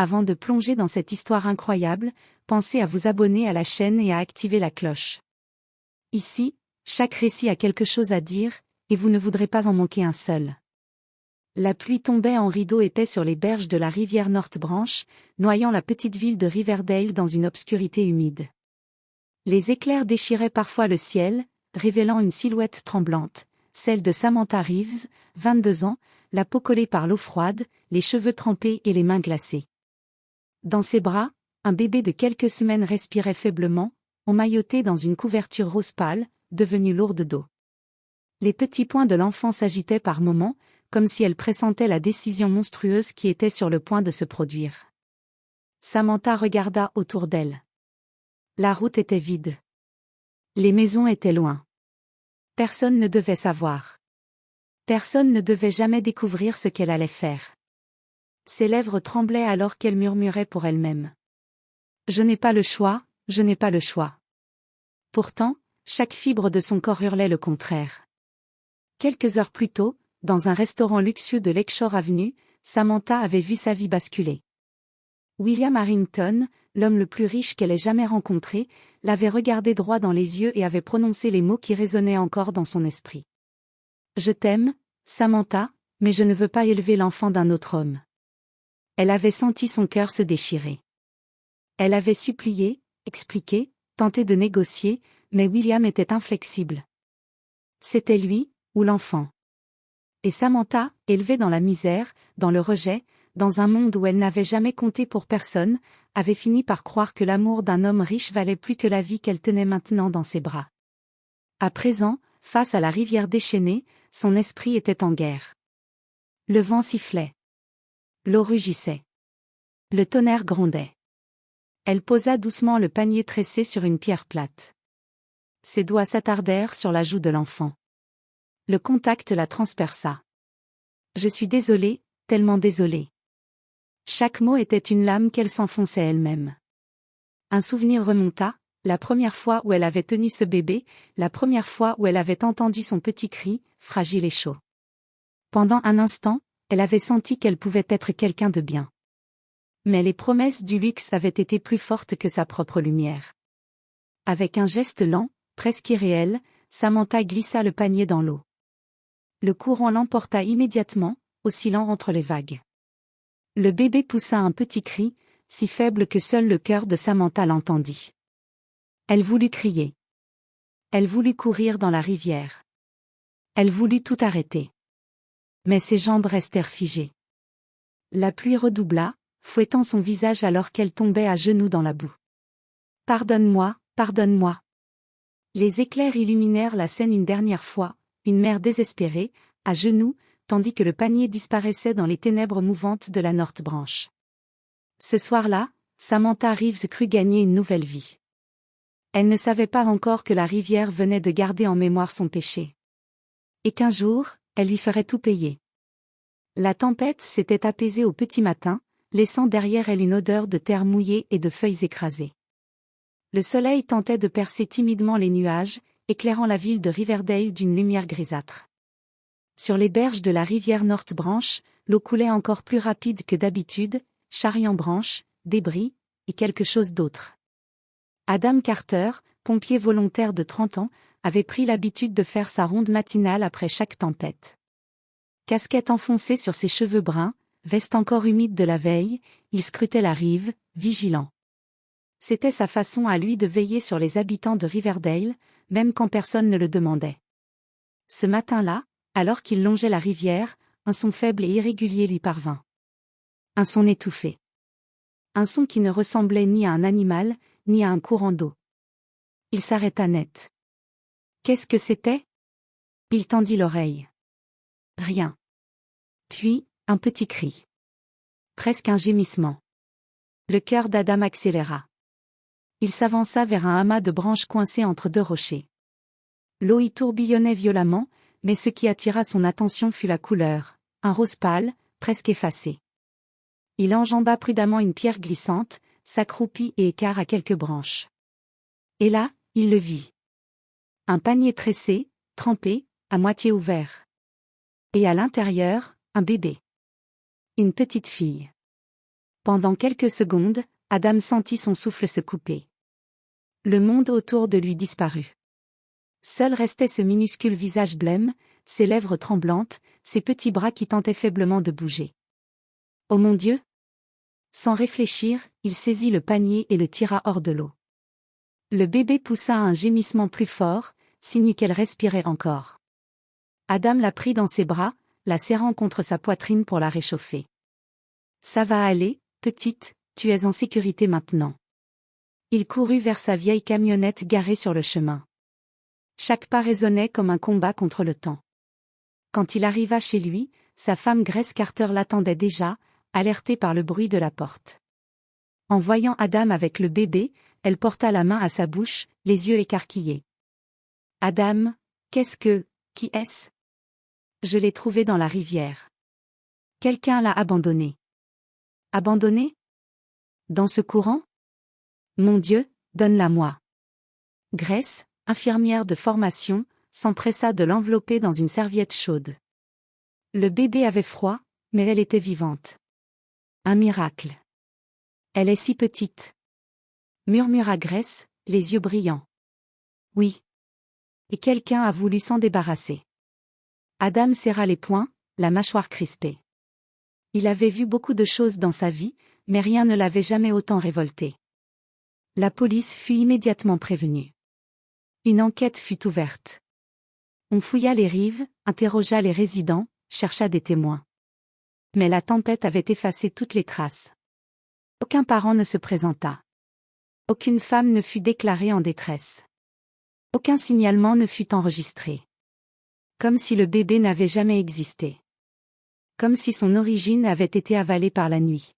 Avant de plonger dans cette histoire incroyable, pensez à vous abonner à la chaîne et à activer la cloche. Ici, chaque récit a quelque chose à dire, et vous ne voudrez pas en manquer un seul. La pluie tombait en rideau épais sur les berges de la rivière North Branch, noyant la petite ville de Riverdale dans une obscurité humide. Les éclairs déchiraient parfois le ciel, révélant une silhouette tremblante, celle de Samantha Reeves, 22 ans, la peau collée par l'eau froide, les cheveux trempés et les mains glacées. Dans ses bras, un bébé de quelques semaines respirait faiblement, emmailloté dans une couverture rose pâle, devenue lourde d'eau. Les petits poings de l'enfant s'agitaient par moments, comme si elle pressentait la décision monstrueuse qui était sur le point de se produire. Samantha regarda autour d'elle. La route était vide. Les maisons étaient loin. Personne ne devait savoir. Personne ne devait jamais découvrir ce qu'elle allait faire. Ses lèvres tremblaient alors qu'elle murmurait pour elle-même. Je n'ai pas le choix, je n'ai pas le choix. Pourtant, chaque fibre de son corps hurlait le contraire. Quelques heures plus tôt, dans un restaurant luxueux de Lakeshore Avenue, Samantha avait vu sa vie basculer. William Harrington, l'homme le plus riche qu'elle ait jamais rencontré, l'avait regardé droit dans les yeux et avait prononcé les mots qui résonnaient encore dans son esprit. Je t'aime, Samantha, mais je ne veux pas élever l'enfant d'un autre homme. Elle avait senti son cœur se déchirer. Elle avait supplié, expliqué, tenté de négocier, mais William était inflexible. C'était lui, ou l'enfant. Et Samantha, élevée dans la misère, dans le rejet, dans un monde où elle n'avait jamais compté pour personne, avait fini par croire que l'amour d'un homme riche valait plus que la vie qu'elle tenait maintenant dans ses bras. À présent, face à la rivière déchaînée, son esprit était en guerre. Le vent sifflait. L'eau rugissait. Le tonnerre grondait. Elle posa doucement le panier tressé sur une pierre plate. Ses doigts s'attardèrent sur la joue de l'enfant. Le contact la transperça. Je suis désolée, tellement désolée. Chaque mot était une lame qu'elle s'enfonçait elle-même. Un souvenir remonta, la première fois où elle avait tenu ce bébé, la première fois où elle avait entendu son petit cri, fragile et chaud. Pendant un instant, elle avait senti qu'elle pouvait être quelqu'un de bien. Mais les promesses du luxe avaient été plus fortes que sa propre lumière. Avec un geste lent, presque irréel, Samantha glissa le panier dans l'eau. Le courant l'emporta immédiatement, oscillant entre les vagues. Le bébé poussa un petit cri, si faible que seul le cœur de Samantha l'entendit. Elle voulut crier. Elle voulut courir dans la rivière. Elle voulut tout arrêter. Mais ses jambes restèrent figées. La pluie redoubla, fouettant son visage alors qu'elle tombait à genoux dans la boue. Pardonne-moi, pardonne-moi. Les éclairs illuminèrent la scène une dernière fois, une mère désespérée, à genoux, tandis que le panier disparaissait dans les ténèbres mouvantes de la North Branch. Ce soir-là, Samantha Reeves crut gagner une nouvelle vie. Elle ne savait pas encore que la rivière venait de garder en mémoire son péché. Et qu'un jour, elle lui ferait tout payer. La tempête s'était apaisée au petit matin, laissant derrière elle une odeur de terre mouillée et de feuilles écrasées. Le soleil tentait de percer timidement les nuages, éclairant la ville de Riverdale d'une lumière grisâtre. Sur les berges de la rivière North Branch, l'eau coulait encore plus rapide que d'habitude, charriant branches, débris, et quelque chose d'autre. Adam Carter, pompier volontaire de 30 ans, avait pris l'habitude de faire sa ronde matinale après chaque tempête. Casquette enfoncée sur ses cheveux bruns, veste encore humide de la veille, il scrutait la rive, vigilant. C'était sa façon à lui de veiller sur les habitants de Riverdale, même quand personne ne le demandait. Ce matin-là, alors qu'il longeait la rivière, un son faible et irrégulier lui parvint. Un son étouffé. Un son qui ne ressemblait ni à un animal, ni à un courant d'eau. Il s'arrêta net. Qu'est-ce que c'était ? Il tendit l'oreille. Rien. Puis, un petit cri. Presque un gémissement. Le cœur d'Adam accéléra. Il s'avança vers un amas de branches coincées entre deux rochers. L'eau y tourbillonnait violemment, mais ce qui attira son attention fut la couleur, un rose pâle, presque effacé. Il enjamba prudemment une pierre glissante, s'accroupit et écarta quelques branches. Et là, il le vit. Un panier tressé, trempé, à moitié ouvert. Et à l'intérieur, un bébé. Une petite fille. Pendant quelques secondes, Adam sentit son souffle se couper. Le monde autour de lui disparut. Seul restait ce minuscule visage blême, ses lèvres tremblantes, ses petits bras qui tentaient faiblement de bouger. « Oh mon Dieu !» Sans réfléchir, il saisit le panier et le tira hors de l'eau. Le bébé poussa un gémissement plus fort, signe qu'elle respirait encore. Adam la prit dans ses bras, la serrant contre sa poitrine pour la réchauffer. « Ça va aller, petite, tu es en sécurité maintenant. » Il courut vers sa vieille camionnette garée sur le chemin. Chaque pas résonnait comme un combat contre le temps. Quand il arriva chez lui, sa femme Grace Carter l'attendait déjà, alertée par le bruit de la porte. En voyant Adam avec le bébé, elle porta la main à sa bouche, les yeux écarquillés. « Adam, qui est-ce ? Je l'ai trouvé dans la rivière. Quelqu'un l'a abandonné. » « Abandonné ? Dans ce courant ? Mon Dieu, donne-la-moi. » Grace, infirmière de formation, s'empressa de l'envelopper dans une serviette chaude. Le bébé avait froid, mais elle était vivante. Un miracle. Elle est si petite. Murmura Grace, les yeux brillants. Oui. Et quelqu'un a voulu s'en débarrasser. Adam serra les poings, la mâchoire crispée. Il avait vu beaucoup de choses dans sa vie, mais rien ne l'avait jamais autant révolté. La police fut immédiatement prévenue. Une enquête fut ouverte. On fouilla les rives, interrogea les résidents, chercha des témoins. Mais la tempête avait effacé toutes les traces. Aucun parent ne se présenta. Aucune femme ne fut déclarée en détresse. Aucun signalement ne fut enregistré. Comme si le bébé n'avait jamais existé. Comme si son origine avait été avalée par la nuit.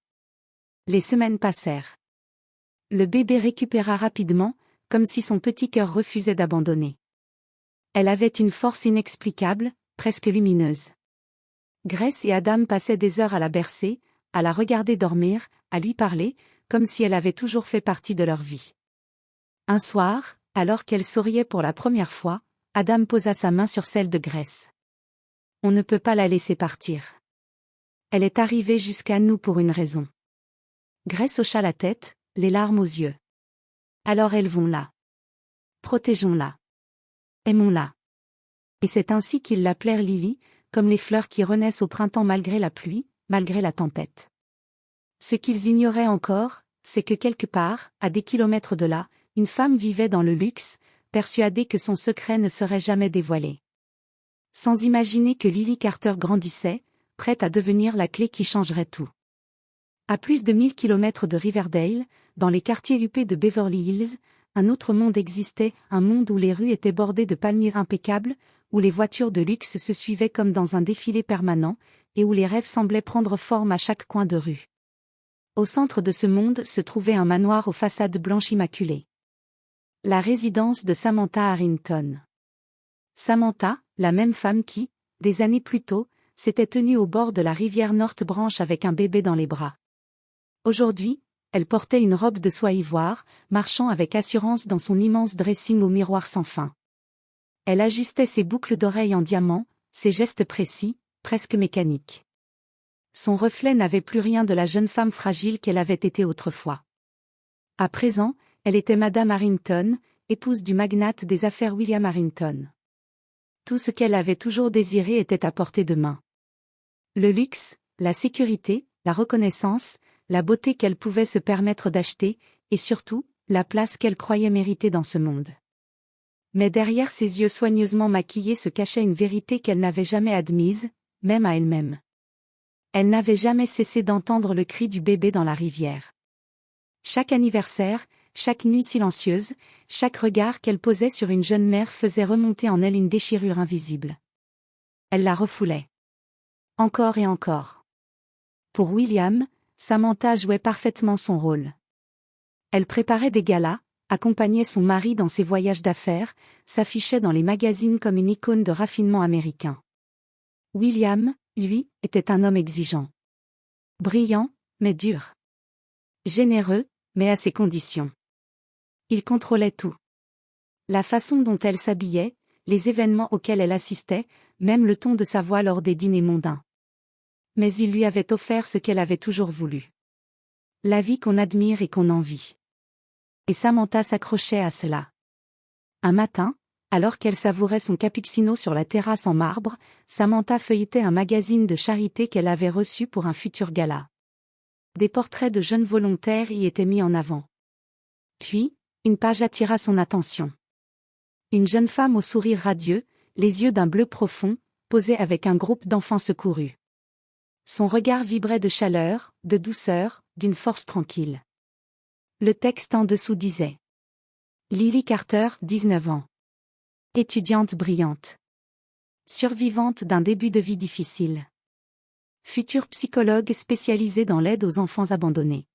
Les semaines passèrent. Le bébé récupéra rapidement, comme si son petit cœur refusait d'abandonner. Elle avait une force inexplicable, presque lumineuse. Grace et Adam passaient des heures à la bercer, à la regarder dormir, à lui parler, comme si elle avait toujours fait partie de leur vie. Un soir, alors qu'elle souriait pour la première fois, Adam posa sa main sur celle de Grace. « On ne peut pas la laisser partir. Elle est arrivée jusqu'à nous pour une raison. » Grace hocha la tête, les larmes aux yeux. « Alors elles vont là. Protégeons-la. Aimons-la. » Et c'est ainsi qu'ils l'appelèrent Lily, comme les fleurs qui renaissent au printemps malgré la pluie, malgré la tempête. Ce qu'ils ignoraient encore, c'est que quelque part, à des kilomètres de là, une femme vivait dans le luxe, persuadée que son secret ne serait jamais dévoilé. Sans imaginer que Lily Carter grandissait, prête à devenir la clé qui changerait tout. À plus de 1000 kilomètres de Riverdale, dans les quartiers huppés de Beverly Hills, un autre monde existait, un monde où les rues étaient bordées de palmiers impeccables, où les voitures de luxe se suivaient comme dans un défilé permanent, et où les rêves semblaient prendre forme à chaque coin de rue. Au centre de ce monde se trouvait un manoir aux façades blanches immaculées. La résidence de Samantha Harrington. Samantha, la même femme qui, des années plus tôt, s'était tenue au bord de la rivière North Branch avec un bébé dans les bras. Aujourd'hui, elle portait une robe de soie ivoire, marchant avec assurance dans son immense dressing au miroir sans fin. Elle ajustait ses boucles d'oreilles en diamant, ses gestes précis, presque mécaniques. Son reflet n'avait plus rien de la jeune femme fragile qu'elle avait été autrefois. À présent, elle était Madame Harrington, épouse du magnate des affaires William Harrington. Tout ce qu'elle avait toujours désiré était à portée de main. Le luxe, la sécurité, la reconnaissance, la beauté qu'elle pouvait se permettre d'acheter, et surtout, la place qu'elle croyait mériter dans ce monde. Mais derrière ses yeux soigneusement maquillés se cachait une vérité qu'elle n'avait jamais admise, même à elle-même. Elle n'avait jamais cessé d'entendre le cri du bébé dans la rivière. Chaque anniversaire, chaque nuit silencieuse, chaque regard qu'elle posait sur une jeune mère faisait remonter en elle une déchirure invisible. Elle la refoulait. Encore et encore. Pour William, Samantha jouait parfaitement son rôle. Elle préparait des galas, accompagnait son mari dans ses voyages d'affaires, s'affichait dans les magazines comme une icône de raffinement américain. William, lui, était un homme exigeant. Brillant, mais dur. Généreux, mais à ses conditions. Il contrôlait tout. La façon dont elle s'habillait, les événements auxquels elle assistait, même le ton de sa voix lors des dîners mondains. Mais il lui avait offert ce qu'elle avait toujours voulu. La vie qu'on admire et qu'on envie. Et Samantha s'accrochait à cela. Un matin, alors qu'elle savourait son cappuccino sur la terrasse en marbre, Samantha feuilletait un magazine de charité qu'elle avait reçu pour un futur gala. Des portraits de jeunes volontaires y étaient mis en avant. Puis, une page attira son attention. Une jeune femme au sourire radieux, les yeux d'un bleu profond, posait avec un groupe d'enfants secourus. Son regard vibrait de chaleur, de douceur, d'une force tranquille. Le texte en dessous disait: Lily Carter, 19 ans. Étudiante brillante. Survivante d'un début de vie difficile. Future psychologue spécialisée dans l'aide aux enfants abandonnés.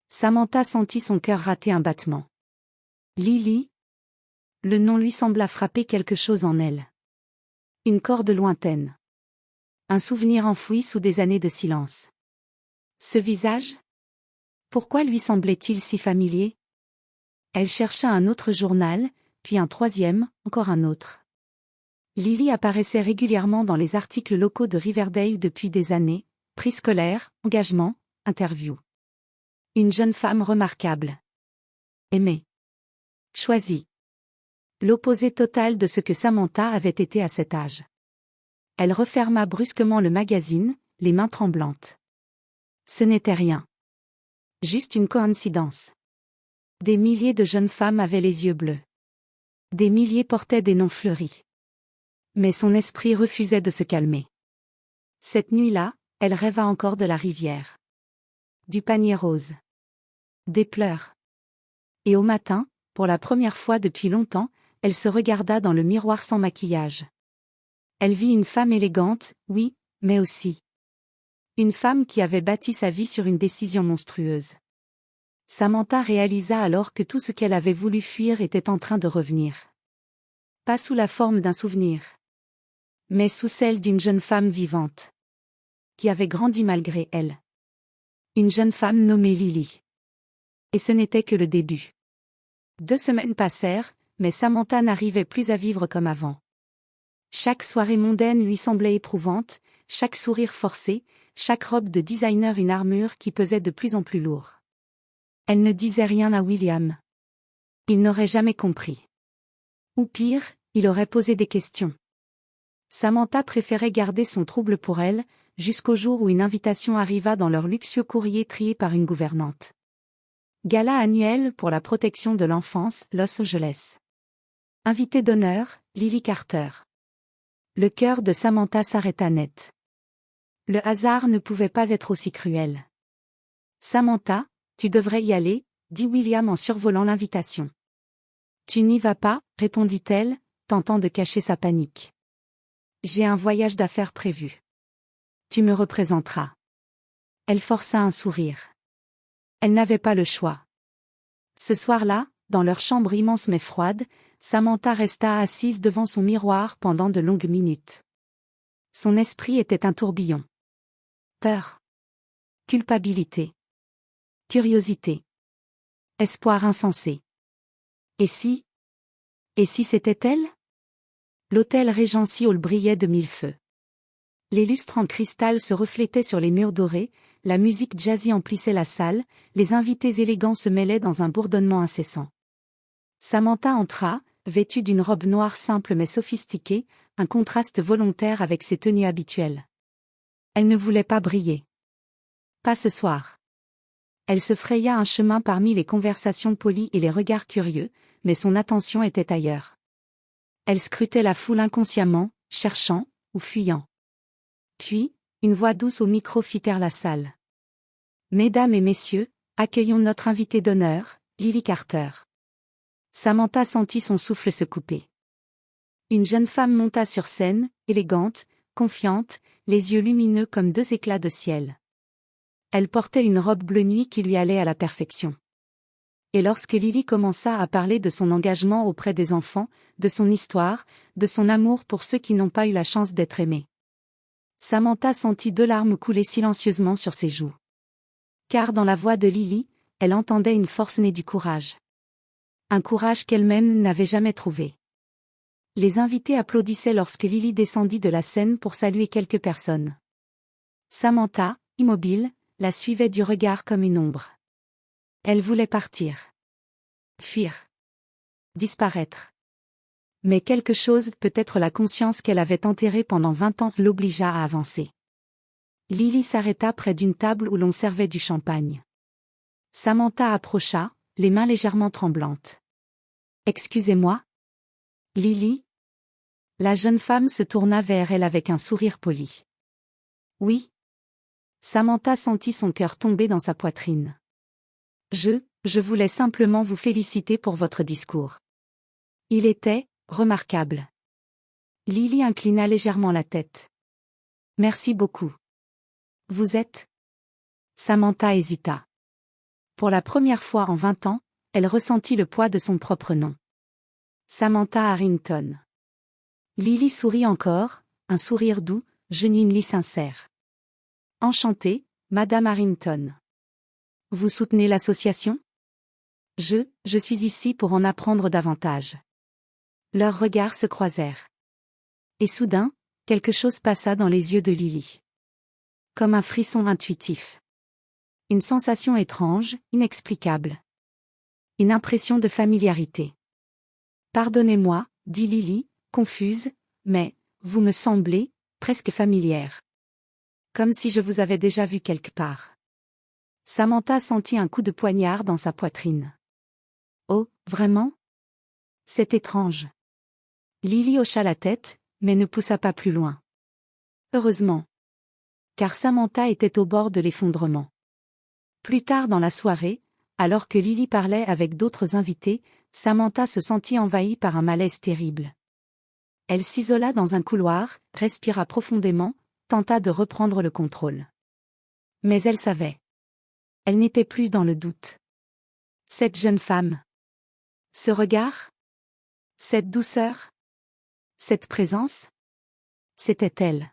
Samantha sentit son cœur rater un battement. Lily? Le nom lui sembla frapper quelque chose en elle. Une corde lointaine. Un souvenir enfoui sous des années de silence. Ce visage? Pourquoi lui semblait-il si familier? Elle chercha un autre journal, puis un troisième, encore un autre. Lily apparaissait régulièrement dans les articles locaux de Riverdale depuis des années, prix scolaire, engagement, interview. Une jeune femme remarquable. Aimée. Choisie. L'opposé total de ce que Samantha avait été à cet âge. Elle referma brusquement le magazine, les mains tremblantes. Ce n'était rien. Juste une coïncidence. Des milliers de jeunes femmes avaient les yeux bleus. Des milliers portaient des noms fleuris. Mais son esprit refusait de se calmer. Cette nuit-là, elle rêva encore de la rivière. Du panier rose. Des pleurs. Et au matin, pour la première fois depuis longtemps, elle se regarda dans le miroir sans maquillage. Elle vit une femme élégante, oui, mais aussi une femme qui avait bâti sa vie sur une décision monstrueuse. Samantha réalisa alors que tout ce qu'elle avait voulu fuir était en train de revenir. Pas sous la forme d'un souvenir, mais sous celle d'une jeune femme vivante, qui avait grandi malgré elle. Une jeune femme nommée Lily. Et ce n'était que le début. 2 semaines passèrent, mais Samantha n'arrivait plus à vivre comme avant. Chaque soirée mondaine lui semblait éprouvante, chaque sourire forcé, chaque robe de designer une armure qui pesait de plus en plus lourd. Elle ne disait rien à William. Il n'aurait jamais compris. Ou pire, il aurait posé des questions. Samantha préférait garder son trouble pour elle, jusqu'au jour où une invitation arriva dans leur luxueux courrier trié par une gouvernante. Gala annuel pour la protection de l'enfance, Los Angeles. Invité d'honneur, Lily Carter. Le cœur de Samantha s'arrêta net. Le hasard ne pouvait pas être aussi cruel. Samantha, tu devrais y aller, dit William en survolant l'invitation. Tu n'y vas pas, répondit-elle, tentant de cacher sa panique. J'ai un voyage d'affaires prévu. Tu me représenteras. Elle força un sourire. Elle n'avait pas le choix. Ce soir-là, dans leur chambre immense mais froide, Samantha resta assise devant son miroir pendant de longues minutes. Son esprit était un tourbillon. Peur. Culpabilité. Curiosité. Espoir insensé. Et si? Et si c'était elle? L'hôtel Regency Hall brillait de mille feux. Les lustres en cristal se reflétaient sur les murs dorés, la musique jazzy emplissait la salle, les invités élégants se mêlaient dans un bourdonnement incessant. Samantha entra, vêtue d'une robe noire simple mais sophistiquée, un contraste volontaire avec ses tenues habituelles. Elle ne voulait pas briller. Pas ce soir. Elle se fraya un chemin parmi les conversations polies et les regards curieux, mais son attention était ailleurs. Elle scrutait la foule inconsciemment, cherchant, ou fuyant. Puis, une voix douce au micro fit taire la salle. Mesdames et messieurs, accueillons notre invitée d'honneur, Lily Carter. Samantha sentit son souffle se couper. Une jeune femme monta sur scène, élégante, confiante, les yeux lumineux comme 2 éclats de ciel. Elle portait une robe bleu nuit qui lui allait à la perfection. Et lorsque Lily commença à parler de son engagement auprès des enfants, de son histoire, de son amour pour ceux qui n'ont pas eu la chance d'être aimés, Samantha sentit 2 larmes couler silencieusement sur ses joues. Car dans la voix de Lily, elle entendait une force née du courage. Un courage qu'elle-même n'avait jamais trouvé. Les invités applaudissaient lorsque Lily descendit de la scène pour saluer quelques personnes. Samantha, immobile, la suivait du regard comme une ombre. Elle voulait partir. Fuir. Disparaître. Mais quelque chose, peut-être la conscience qu'elle avait enterrée pendant 20 ans, l'obligea à avancer. Lily s'arrêta près d'une table où l'on servait du champagne. Samantha approcha, les mains légèrement tremblantes. « Excusez-moi. Lily ?» La jeune femme se tourna vers elle avec un sourire poli. « Oui. » Samantha sentit son cœur tomber dans sa poitrine. « Je voulais simplement vous féliciter pour votre discours. Il était remarquable. » Lily inclina légèrement la tête. « Merci beaucoup. Vous êtes ?» Samantha hésita. Pour la première fois en 20 ans, elle ressentit le poids de son propre nom. Samantha Harrington. Lily sourit encore, un sourire doux, genuinely sincère. Enchantée, Madame Harrington. Vous soutenez l'association ? Je suis ici pour en apprendre davantage. Leurs regards se croisèrent. Et soudain, quelque chose passa dans les yeux de Lily. Comme un frisson intuitif. Une sensation étrange, inexplicable. Une impression de familiarité. Pardonnez-moi, dit Lily, confuse, mais, vous me semblez, presque familière. Comme si je vous avais déjà vu quelque part. Samantha sentit un coup de poignard dans sa poitrine. Oh, vraiment ? C'est étrange. Lily hocha la tête, mais ne poussa pas plus loin. Heureusement. Car Samantha était au bord de l'effondrement. Plus tard dans la soirée, alors que Lily parlait avec d'autres invités, Samantha se sentit envahie par un malaise terrible. Elle s'isola dans un couloir, respira profondément, tenta de reprendre le contrôle. Mais elle savait. Elle n'était plus dans le doute. Cette jeune femme. Ce regard ? Cette douceur ? Cette présence ? C'était elle.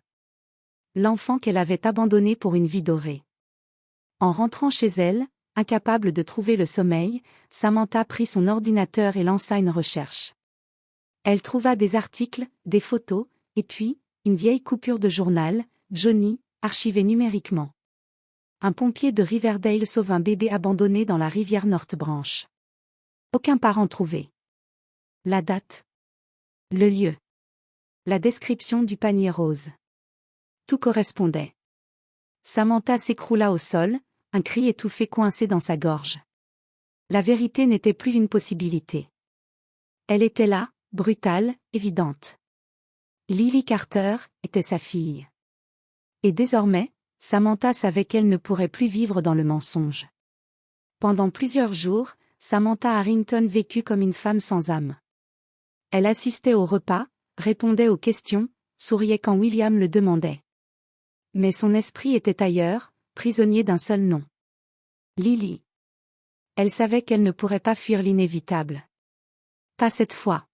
L'enfant qu'elle avait abandonné pour une vie dorée. En rentrant chez elle, incapable de trouver le sommeil, Samantha prit son ordinateur et lança une recherche. Elle trouva des articles, des photos, et puis, une vieille coupure de journal, Johnny, archivée numériquement. Un pompier de Riverdale sauve un bébé abandonné dans la rivière North Branch. Aucun parent trouvé. La date. Le lieu. La description du panier rose. Tout correspondait. Samantha s'écroula au sol, un cri étouffé coincé dans sa gorge. La vérité n'était plus une possibilité. Elle était là, brutale, évidente. Lily Carter était sa fille. Et désormais, Samantha savait qu'elle ne pourrait plus vivre dans le mensonge. Pendant plusieurs jours, Samantha Harrington vécut comme une femme sans âme. Elle assistait au repas, répondait aux questions, souriait quand William le demandait. Mais son esprit était ailleurs, prisonnier d'un seul nom. Lily. Elle savait qu'elle ne pourrait pas fuir l'inévitable. Pas cette fois.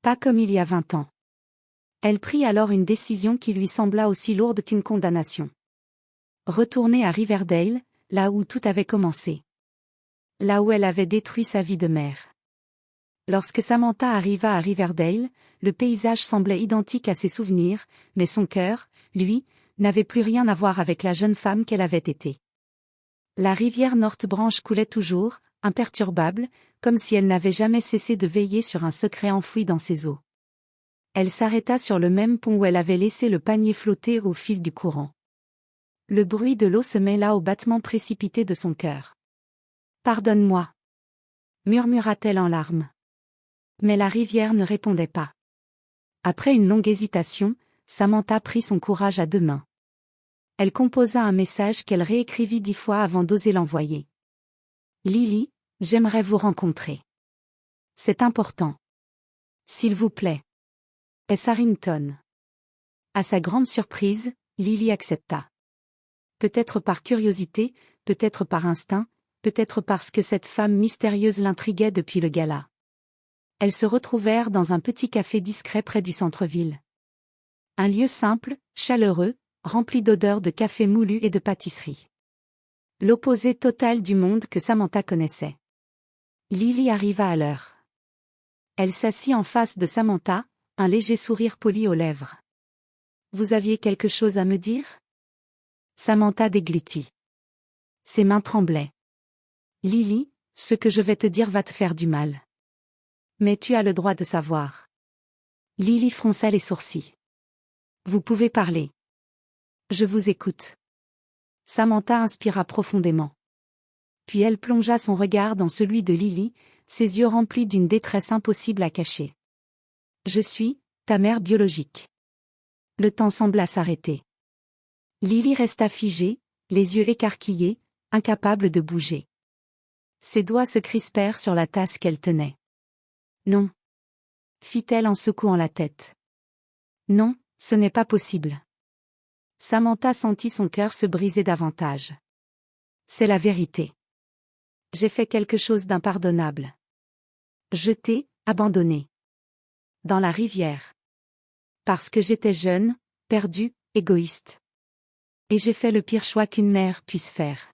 Pas comme il y a 20 ans. Elle prit alors une décision qui lui sembla aussi lourde qu'une condamnation. Retourner à Riverdale, là où tout avait commencé. Là où elle avait détruit sa vie de mère. Lorsque Samantha arriva à Riverdale, le paysage semblait identique à ses souvenirs, mais son cœur, lui, n'avait plus rien à voir avec la jeune femme qu'elle avait été. La rivière North Branch coulait toujours, imperturbable, comme si elle n'avait jamais cessé de veiller sur un secret enfoui dans ses eaux. Elle s'arrêta sur le même pont où elle avait laissé le panier flotter au fil du courant. Le bruit de l'eau se mêla au battement précipité de son cœur. « Pardonne-moi » murmura-t-elle en larmes. Mais la rivière ne répondait pas. Après une longue hésitation, Samantha prit son courage à deux mains. Elle composa un message qu'elle réécrivit 10 fois avant d'oser l'envoyer. « Lily, j'aimerais vous rencontrer. C'est important. S'il vous plaît. S. Harrington. » À sa grande surprise, Lily accepta. Peut-être par curiosité, peut-être par instinct, peut-être parce que cette femme mystérieuse l'intriguait depuis le gala. Elles se retrouvèrent dans un petit café discret près du centre-ville. Un lieu simple, chaleureux, rempli d'odeurs de café moulu et de pâtisserie. L'opposé total du monde que Samantha connaissait. Lily arriva à l'heure. Elle s'assit en face de Samantha, un léger sourire poli aux lèvres. « Vous aviez quelque chose à me dire ?» Samantha déglutit. Ses mains tremblaient. Lily, ce que je vais te dire va te faire du mal. Mais tu as le droit de savoir. Lily fronça les sourcils. Vous pouvez parler. Je vous écoute. Samantha inspira profondément. Puis elle plongea son regard dans celui de Lily, ses yeux remplis d'une détresse impossible à cacher. Je suis ta mère biologique. Le temps sembla s'arrêter. Lily resta figée, les yeux écarquillés, incapable de bouger. Ses doigts se crispèrent sur la tasse qu'elle tenait. Non, fit-elle en secouant la tête. Non, ce n'est pas possible. Samantha sentit son cœur se briser davantage. C'est la vérité. J'ai fait quelque chose d'impardonnable. Je t'ai abandonné. Dans la rivière. Parce que j'étais jeune, perdue, égoïste. Et j'ai fait le pire choix qu'une mère puisse faire.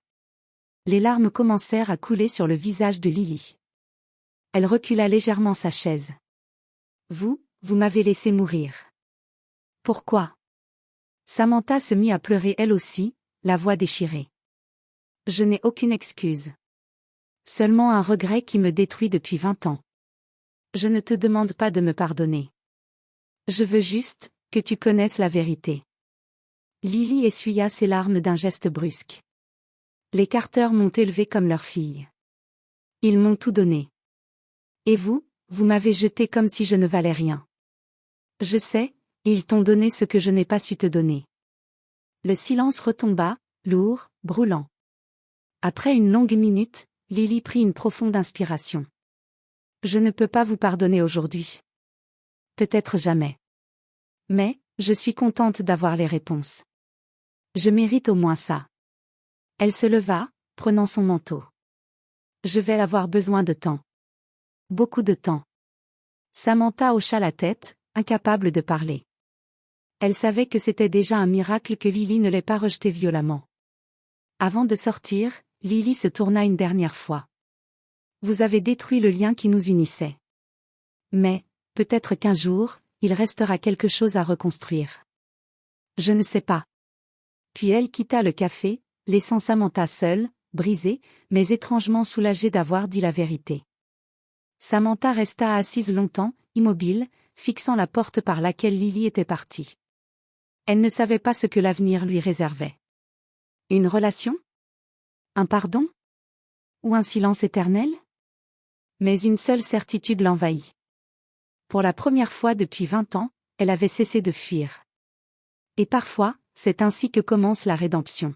Les larmes commencèrent à couler sur le visage de Lily. Elle recula légèrement sa chaise. Vous m'avez laissé mourir. Pourquoi? Samantha se mit à pleurer elle aussi, la voix déchirée. Je n'ai aucune excuse. Seulement un regret qui me détruit depuis 20 ans. Je ne te demande pas de me pardonner. Je veux juste que tu connaisses la vérité. Lily essuya ses larmes d'un geste brusque. Les Carter m'ont élevée comme leur fille. Ils m'ont tout donné. Et vous m'avez jeté comme si je ne valais rien. Je sais, ils t'ont donné ce que je n'ai pas su te donner. Le silence retomba, lourd, brûlant. Après une longue minute, Lily prit une profonde inspiration. Je ne peux pas vous pardonner aujourd'hui. Peut-être jamais. Mais, je suis contente d'avoir les réponses. Je mérite au moins ça. Elle se leva, prenant son manteau. Je vais avoir besoin de temps. Beaucoup de temps. Samantha hocha la tête, incapable de parler. Elle savait que c'était déjà un miracle que Lily ne l'ait pas rejetée violemment. Avant de sortir, Lily se tourna une dernière fois. Vous avez détruit le lien qui nous unissait. Mais, peut-être qu'un jour, il restera quelque chose à reconstruire. Je ne sais pas. Puis elle quitta le café, laissant Samantha seule, brisée, mais étrangement soulagée d'avoir dit la vérité. Samantha resta assise longtemps, immobile, fixant la porte par laquelle Lily était partie. Elle ne savait pas ce que l'avenir lui réservait. Une relation? Un pardon? Ou un silence éternel? Mais une seule certitude l'envahit. Pour la première fois depuis 20 ans, elle avait cessé de fuir. Et parfois, c'est ainsi que commence la rédemption.